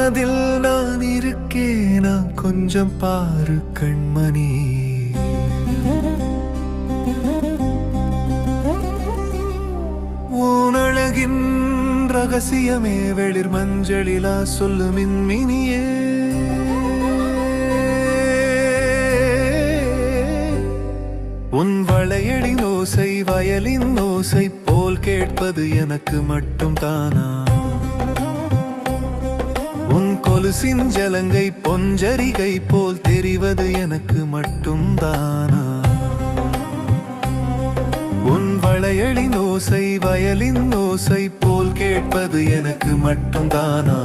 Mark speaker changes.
Speaker 1: மனதில் நான் இருக்கேனா கொஞ்சம் பாரு கண்மணி. ஊனழகின் ரகசியமே வெளிர் மஞ்சளிலா சொல்லு மின்மினியே. உன் வளையலின் ஓசை வயலின் ஓசை போல் கேட்பது எனக்கு மட்டும் தானா? உன் கொலுசின் ஜலங்கை பொஞ்சரிகை போல் தெரிவது எனக்கு மட்டும் தானா? உன் வளையலின் ஓசை வயலின் ஓசை போல் கேட்பது எனக்கு மட்டும் தானா?